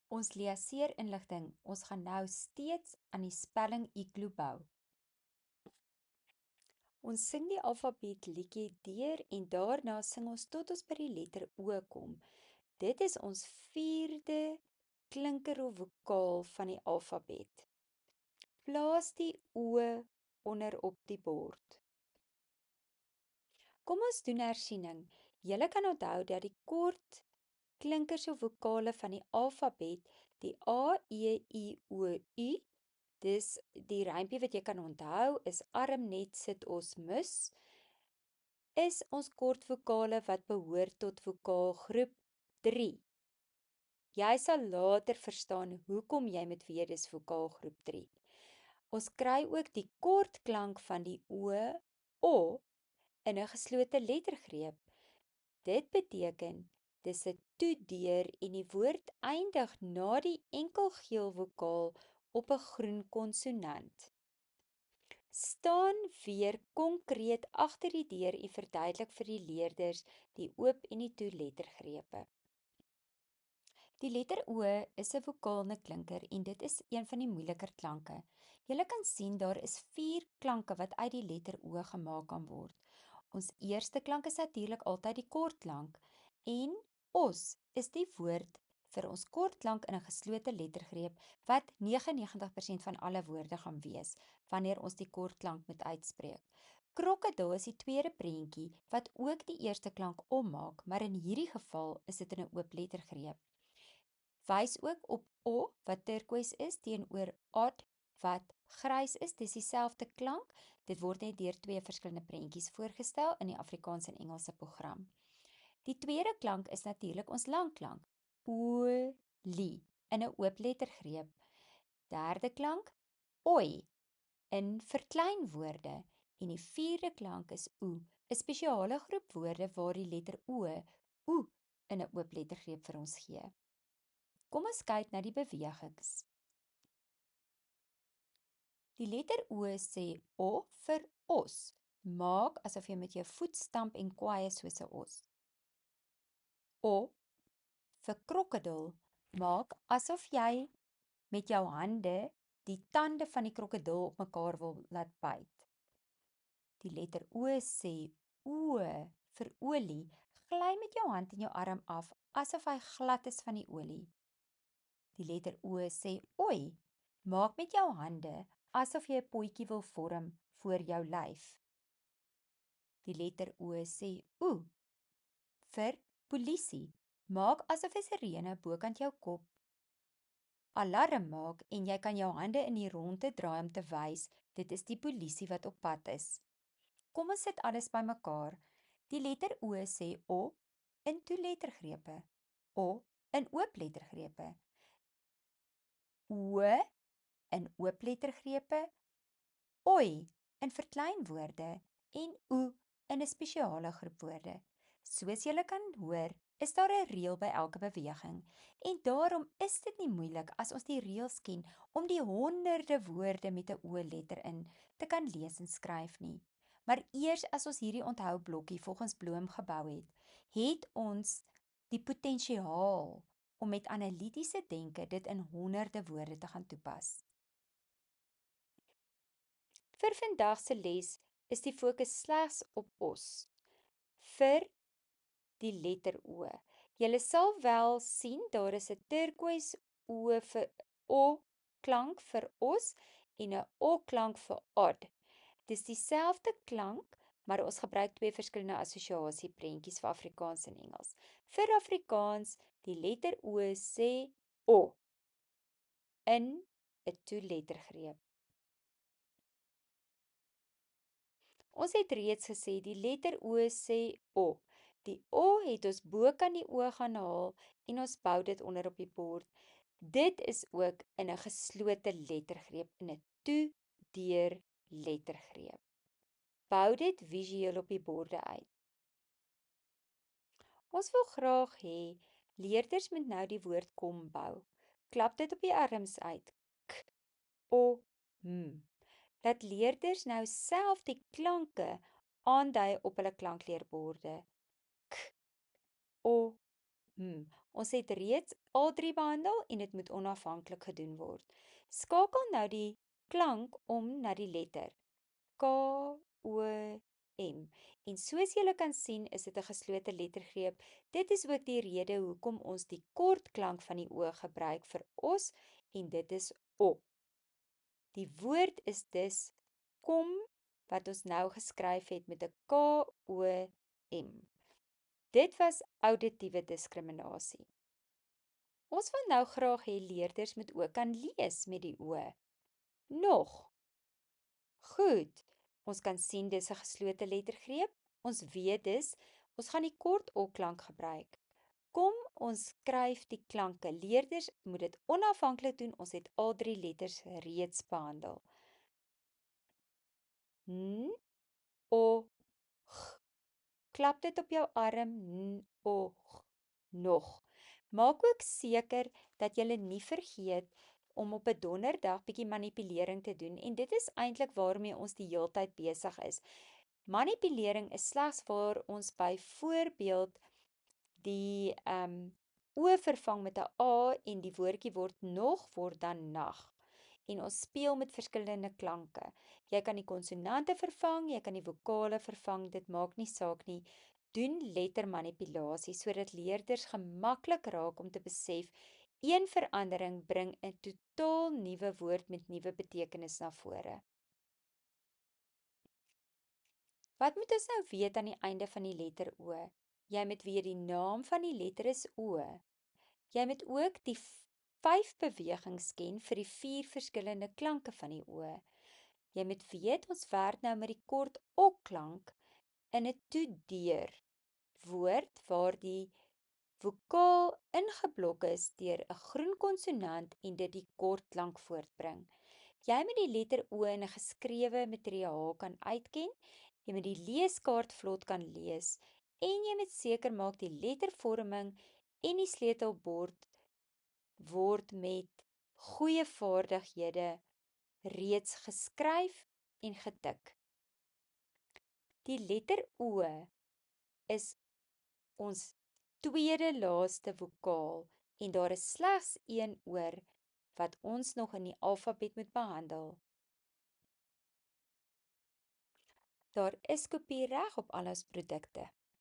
Ons leer inligting. Ons gaan nou steeds aan die spelling iglo bou. Ons sing die alfabet liedjie deur en daarna sing ons tot ons by die letter O kom. Dit is ons 4de klinker of vokaal van die alfabet. Plaas die O onder op die bord. Kom ons doen hersiening. Julle kan onthou dat die kort klinkers of vokale van die alfabet, die A, E, I, O, U, dis die rympie wat jy kan onthou, is arm net sit ons mis, is ons kort vokale wat behoort tot vokaalgroep 3. Jy sal later verstaan hoekom jy moet weet dis vokaalgroep 3. Ons kry ook die kort klank van die O in 'n geslote lettergreep. Dit beteken dis 'n toedeur en die woord eindig na die enkelgeel vokaal op 'n groen konsonant. Staan weer konkreet agter die deur en verduidelik vir die leerders die oop en die toe lettergrepe. Die letter O is 'n vokaalne klinker en dit is een van die moeiliker klanke. Julle kan sien daar is 4 klanke wat uit die letter O gemaak kan word. Ons eerste klank is natuurlik altyd die kortklank en os is die woord vir ons kortklank in 'n geslote lettergreep wat 99% van alle woorde gaan wees wanneer ons die kortklank moet uitspreek. Krokodil is die tweede prentjie wat ook die eerste klank ommaak, maar in hierdie geval is dit in 'n oop lettergreep. Wys ook op O wat turkoois is teenoor odd wat grys is. Dis dieselfde klank. Dit word net deur 2 verskillende prentjies voorgestel in die Afrikaans en Engelse program. Die tweede klank is natuurlik ons langklank. Olie in 'n oop lettergreep. Derde klank oi in verkleinwoorde en die vierde klank is oe, 'n spesiale groep woorde waar die letter oe in 'n oop lettergreep vir ons gee. Kom ons kyk na die bewegings. Die letter O sê O vir os. Maak asof jy met jou voet stamp en kwaai soos 'n os. O vir krokodil. Maak asof jy met jou hande die tande van die krokodil op mekaar wil laat byt. Die letter O sê O vir olie. Gly met jou hand en jou arm af asof hy glad is van die olie. Die letter O sê oi. Maak met jou hande asof jy 'n potjie wil vorm voor jou lyf. Die letter O sê oe vir polisie. Maak asof 'n sirene bokant jou kop alarm maak en jy kan jou hande in die ronde draai om te wys dit is die polisie wat op pad is. Kom ons sit alles bymekaar. Die letter O sê O in toelettergrepe, O in oop lettergrepe, O in oop lettergrepe, oi in verkleinwoorde en oe in 'n spesiale groep woorde. Soos julle kan hoor, is daar 'n reël by elke beweging en daarom is dit nie moeilik as ons die reëls ken om die honderde woorde met 'n O-letter in te kan lees en skryf nie. Maar eers as ons hierdie onthoublokkie volgens Bloem gebou het, het ons die potensiaal om met analitiese denke dit in honderde woorde te gaan toepas. Vir vandag se les is die fokus slegs op os vir die letter O. Julle sal wel sien daar is 'n turkoois O vir O klank vir os en 'n O klank vir odd. Dis dieselfde klank, maar ons gebruik 2 verskillende assosiasieprentjies vir Afrikaans en Engels. Vir Afrikaans, die letter O sê O in 'n toelettergreep. Ons het reeds gesê die letter O sê O. Die O het ons bokant die O gaan haal en ons bou dit onder op die bord. Dit is ook in 'n geslote lettergreep, in 'n toe-deur lettergreep. Bou dit visueel op die borde uit. Ons wil graag hê leerders moet nou die woord kom bou. Klap dit op die arms uit. K, O, m. Laat leerders nou self die klanke aandui op hulle klankleerborde. K, O, Ons het reeds al drie behandel en dit moet onafhanklik gedoen word. Skakel nou die klank om na die letter K-O-M. En soos julle kan sien, is dit 'n geslote lettergreep. Dit is ook die rede hoekom ons die kort klank van die O gebruik vir os en dit is O. Die woord is dus kom wat ons nou geskryf het met 'n K-O-M. Dit was auditiewe diskriminasie. Ons wil nou graag hê leerders moet ook kan lees met die O. Nog. Goed. Ons kan sien dis 'n geslote lettergreep. Ons weet dus ons gaan die kort O klank gebruik. Kom ons skryf die klanke. Leerders moet dit onafhanklik doen. Ons het al drie letters reeds behandel. N, O, G. Klap dit op jou arm. N, O, G. Nog. Maak ook seker dat jy nie vergeet om op 'n donderdag bietjie manipulering te doen en dit is eintlik waarmee ons die heeltyd besig is. Manipulering is slegs waar ons byvoorbeeld die O vervang met 'n A en die woordjie word nog word dan nag. En ons speel met verskillende klanke. Jy kan die konsonante vervang, jy kan die vokale vervang, dit maak nie saak nie. Doen lettermanipulasie sodat leerders gemaklik raak om te besef een verandering bring 'n totaal nuwe woord met nuwe betekenis na vore. Wat moet ons nou weet aan die einde van die letter O? Jy moet weet die naam van die letter is O. Jy moet ook die 5 bewegings ken vir die 4 verskillende klanke van die O. Jy moet weet ons werk nou met die kort O klank in 'n toedeur woord waar die vokaal ingeblok is deur 'n groen konsonant en dit die kort klank voortbring. Jy moet die letter O in 'n geskrewe materiaal kan uitken, jy moet die leeskaart vlot kan lees en jy moet seker maak die lettervorming en die sleutelbord word met goeie vaardighede reeds geskryf en getik. Die letter O is ons tweede laaste vokaal en daar is slegs een oor wat ons nog in die alfabet moet behandel. Daar is kopiereg op al ons produkte.